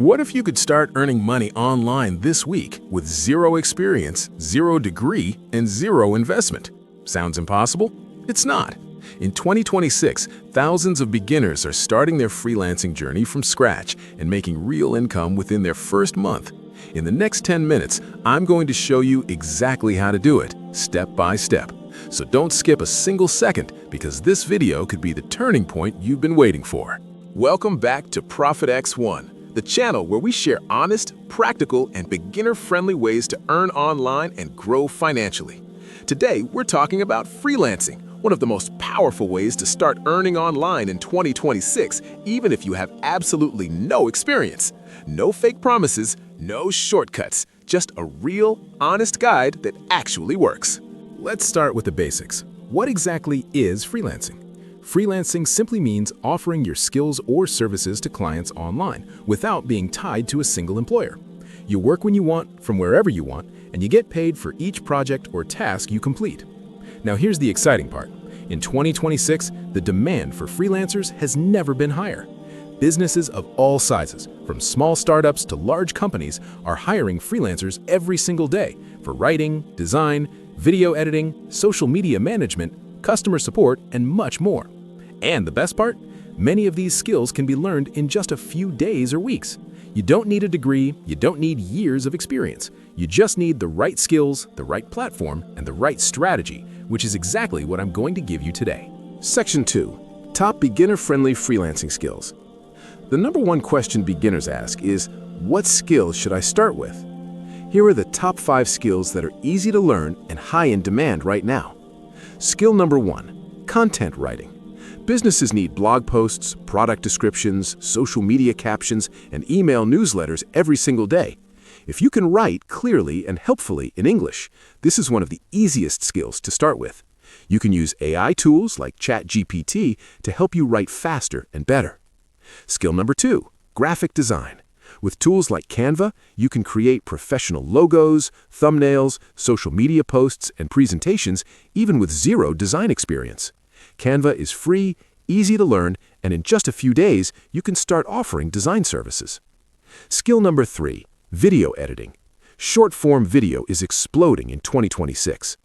What if you could start earning money online this week with zero experience, zero degree, and zero investment? Sounds impossible? It's not. In 2026, thousands of beginners are starting their freelancing journey from scratch and making real income within their first month. In the next 10 minutes, I'm going to show you exactly how to do it, step by step. So don't skip a single second, because this video could be the turning point you've been waiting for. Welcome back to ProfitexOne, the channel where we share honest, practical, and beginner-friendly ways to earn online and grow financially. Today, we're talking about freelancing, one of the most powerful ways to start earning online in 2026, even if you have absolutely no experience. No fake promises, no shortcuts, just a real, honest guide that actually works. Let's start with the basics. What exactly is freelancing? Freelancing simply means offering your skills or services to clients online without being tied to a single employer. You work when you want, from wherever you want, and you get paid for each project or task you complete. Now here's the exciting part. In 2026, the demand for freelancers has never been higher. Businesses of all sizes, from small startups to large companies, are hiring freelancers every single day for writing, design, video editing, social media management, customer support, and much more. And the best part? Many of these skills can be learned in just a few days or weeks. You don't need a degree, you don't need years of experience. You just need the right skills, the right platform, and the right strategy, which is exactly what I'm going to give you today. Section 2. Top beginner-friendly freelancing skills. The number one question beginners ask is, what skills should I start with? Here are the top 5 skills that are easy to learn and high in demand right now. Skill number 1, content writing. Businesses need blog posts, product descriptions, social media captions, and email newsletters every single day. If you can write clearly and helpfully in English, this is one of the easiest skills to start with. You can use AI tools like ChatGPT to help you write faster and better. Skill number 2, graphic design. With tools like Canva, you can create professional logos, thumbnails, social media posts, and presentations even with zero design experience. Canva is free, easy to learn, and in just a few days, you can start offering design services. Skill number 3, video editing. Short-form video is exploding in 2026.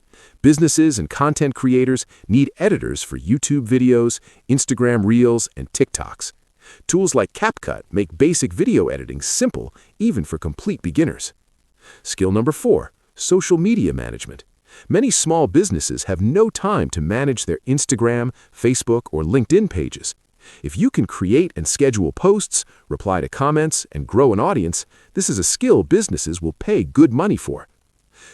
Businesses and content creators need editors for YouTube videos, Instagram Reels, and TikToks. Tools like CapCut make basic video editing simple, even for complete beginners. Skill number 4, social media management. Many small businesses have no time to manage their Instagram, Facebook, or LinkedIn pages. If you can create and schedule posts, reply to comments, and grow an audience, this is a skill businesses will pay good money for.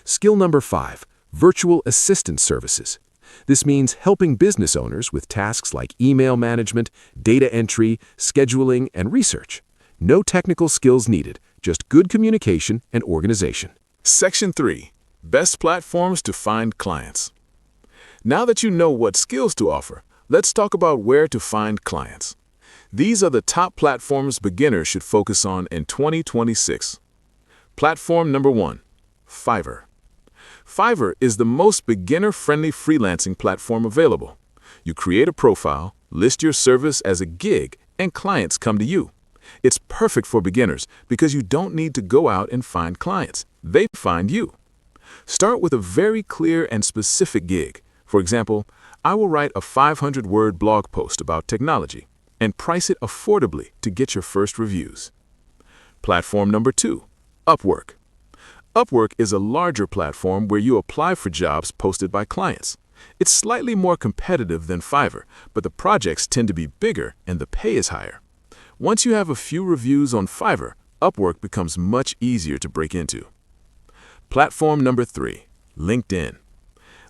Skill number 5, virtual assistant services. This means helping business owners with tasks like email management, data entry, scheduling, and research. No technical skills needed, just good communication and organization. Section 3. Best platforms to find clients. Now that you know what skills to offer, let's talk about where to find clients. These are the top platforms beginners should focus on in 2026. Platform number 1, Fiverr. Fiverr is the most beginner-friendly freelancing platform available. You create a profile, list your service as a gig, and clients come to you. It's perfect for beginners because you don't need to go out and find clients. They find you. Start with a very clear and specific gig. For example, I will write a 500-word blog post about technology and price it affordably to get your first reviews. Platform number 2, Upwork. Upwork is a larger platform where you apply for jobs posted by clients. It's slightly more competitive than Fiverr, but the projects tend to be bigger and the pay is higher. Once you have a few reviews on Fiverr, Upwork becomes much easier to break into. Platform number 3, LinkedIn.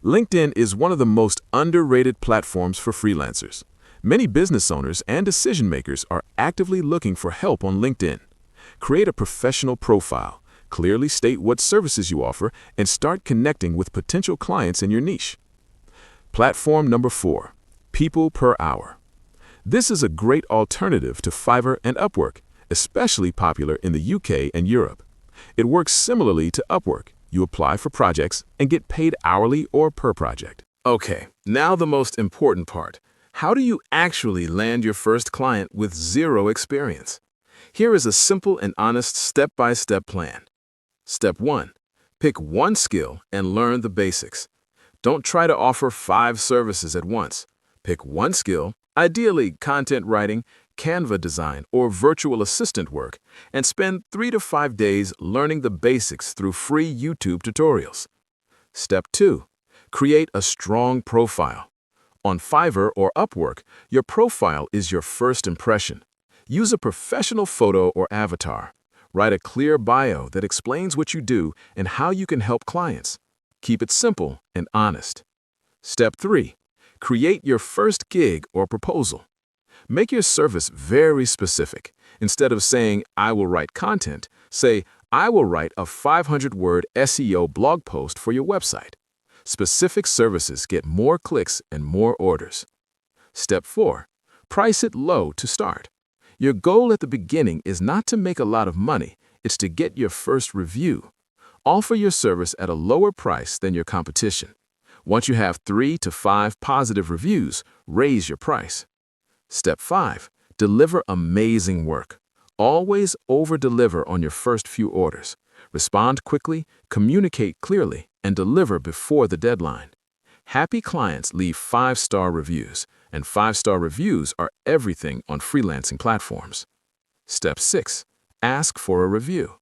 LinkedIn is one of the most underrated platforms for freelancers. Many business owners and decision makers are actively looking for help on LinkedIn. Create a professional profile, clearly state what services you offer, and start connecting with potential clients in your niche. Platform number 4, People per Hour. This is a great alternative to Fiverr and Upwork, especially popular in the UK and Europe. It works similarly to Upwork. You apply for projects and get paid hourly or per project. Okay, now the most important part. How do you actually land your first client with zero experience? Here is a simple and honest step-by-step plan. Step 1. Pick one skill and learn the basics. Don't try to offer 5 services at once. Pick one skill, ideally content writing, Canva design, or virtual assistant work, and spend 3 to 5 days learning the basics through free YouTube tutorials. Step 2. Create a strong profile. On Fiverr or Upwork, your profile is your first impression. Use a professional photo or avatar. Write a clear bio that explains what you do and how you can help clients. Keep it simple and honest. Step 3. Create your first gig or proposal. Make your service very specific. Instead of saying, "I will write content," say, "I will write a 500-word SEO blog post for your website." Specific services get more clicks and more orders. Step 4. Price it low to start. Your goal at the beginning is not to make a lot of money, it's to get your first review. Offer your service at a lower price than your competition. Once you have 3 to 5 positive reviews, raise your price. Step 5. Deliver amazing work. Always over-deliver on your first few orders. Respond quickly, communicate clearly, and deliver before the deadline. Happy clients leave 5-star reviews, and 5-star reviews are everything on freelancing platforms. Step 6. Ask for a review.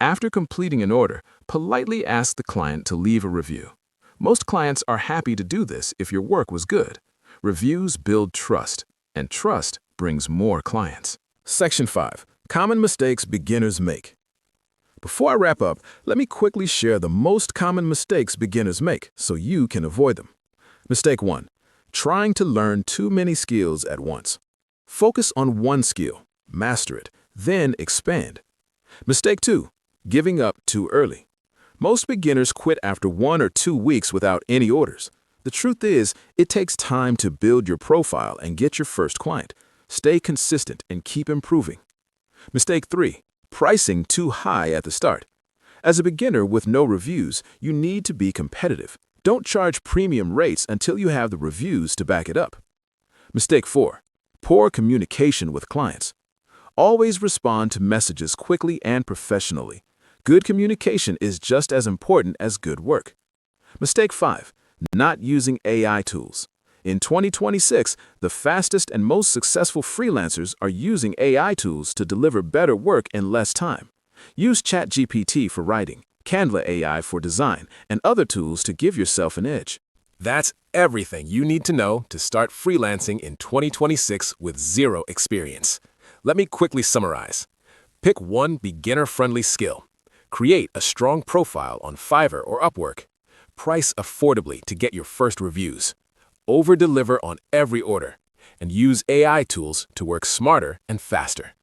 After completing an order, politely ask the client to leave a review. Most clients are happy to do this if your work was good. Reviews build trust, and trust brings more clients. Section 5. Common mistakes beginners make. Before I wrap up, let me quickly share the most common mistakes beginners make so you can avoid them. Mistake 1. Trying to learn too many skills at once. Focus on one skill, master it, then expand. Mistake 2. Giving up too early. Most beginners quit after 1 or 2 weeks without any orders. The truth is, it takes time to build your profile and get your first client. Stay consistent and keep improving. Mistake 3. Pricing too high at the start. As a beginner with no reviews, you need to be competitive. Don't charge premium rates until you have the reviews to back it up. Mistake 4. Poor communication with clients. Always respond to messages quickly and professionally. Good communication is just as important as good work. Mistake 5. Not using AI tools. In 2026, the fastest and most successful freelancers are using AI tools to deliver better work in less time. Use ChatGPT for writing, Canva AI for design, and other tools to give yourself an edge. That's everything you need to know to start freelancing in 2026 with zero experience. Let me quickly summarize. Pick one beginner-friendly skill. Create a strong profile on Fiverr or Upwork. Price affordably to get your first reviews. Over-deliver on every order. And use AI tools to work smarter and faster.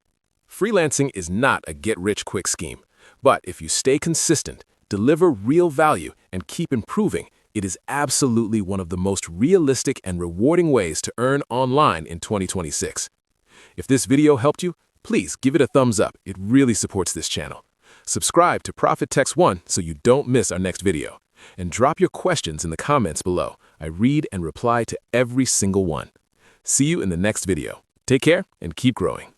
Freelancing is not a get-rich-quick scheme, but if you stay consistent, deliver real value, and keep improving, it is absolutely one of the most realistic and rewarding ways to earn online in 2026. If this video helped you, please give it a thumbs up. It really supports this channel. Subscribe to ProfitexOne so you don't miss our next video. And drop your questions in the comments below. I read and reply to every single one. See you in the next video. Take care and keep growing.